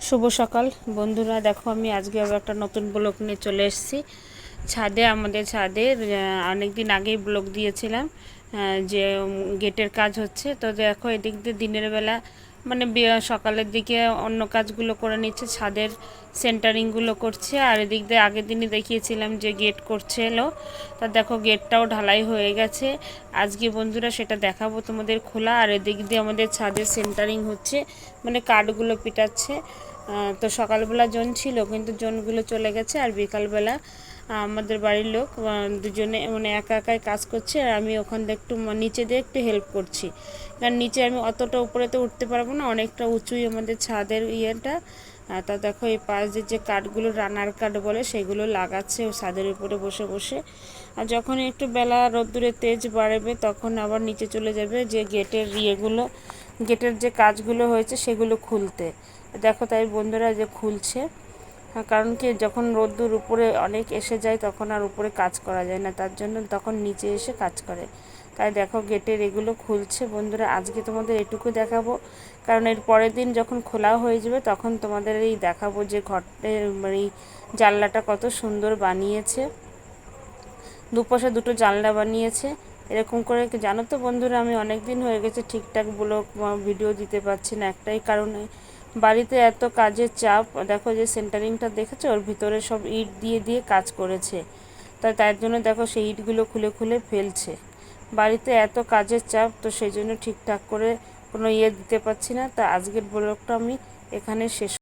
শুভ সকাল বন্ধুরা, দেখো আমি আজকে আবার একটা নতুন ব্লগ নিয়ে চলে এসেছি ছাদে। আমাদের ছাদে অনেক দিন আগেই ব্লগ দিয়েছিলাম যে গেটের কাজ হচ্ছে। তো দেখো এদিক দিয়ে দিনের বেলা মানে সকালের দিকে অন্য কাজগুলো করে নিচ্ছে, ছাদের সেন্টারিংগুলো করছে। আর এদিক দিয়ে আগের দিনই দেখিয়েছিলাম যে গেট করছে এলো, তা দেখো গেটটাও ঢালাই হয়ে গেছে। আজকে বন্ধুরা সেটা দেখাবো তোমাদের খোলা। আর এদিক দিয়ে আমাদের ছাদের সেন্টারিং হচ্ছে, মানে কাঠগুলো পিটাচ্ছে। তো সকালবেলা জন ছিল, কিন্তু জনগুলো চলে গেছে। আর বিকালবেলা আমাদের বাড়ির লোক দুজনে মানে একা একাই কাজ করছে, আর আমি ওখান দিয়ে একটু নিচে দিয়ে একটু হেল্প করছি। কারণ নিচে আমি অতটা উপরে তো উঠতে পারবো না, অনেকটা উঁচুই আমাদের ছাদের ইয়েটা। তা দেখো এই পাশ দিয়ে যে কাঠগুলো রানার কাঠ বলে সেগুলো লাগাচ্ছে ও ছাদের উপরে বসে বসে। আর যখন একটু বেলা রোদ্দুরের তেজ বাড়বে তখন আবার নিচে চলে যাবে যে গেটের ইয়েগুলো, গেটের যে কাজগুলো হয়েছে সেগুলো খুলতে। দেখো তাই বন্ধুরা যে খুলছে। কারণ কি যখন রোদ্দুর উপরে অনেক এসে যায় তখন আর উপরে কাজ করা যায় না, তার জন্য তখন নিচে এসে কাজ করে। তাই দেখো গেটের এগুলো খুলছে বন্ধুরা। আজকে তোমাদের এটুকু দেখাবো, কারণ এর পরের দিন যখন খোলা হয়ে যাবে তখন তোমাদের এই দেখাবো যে ঘরের এই জানলাটা কত সুন্দর বানিয়েছে। দুপাশে দুটো জানলা বানিয়েছে এরকম করে। জানো তো বন্ধুরা, আমি অনেক দিন হয়ে গেছে ঠিকঠাক ব্লগ ভিডিও দিতে পারছি না, একটাই কারণে বাড়িতে এত কাজের চাপ। দেখো যে সেন্টারিংটা দেখেছো, ওর ভিতরে সব ইট দিয়ে দিয়ে কাজ করেছে, তার জন্য দেখো সেই ইটগুলো খুলে খুলে ফেলছে। বাড়িতে এত কাজের চাপ, তো সেই জন্য ঠিকঠাক করে কোনো ইয়ে দিতে পারছি না। তা আজকের ব্লগটা আমি এখানে শেষ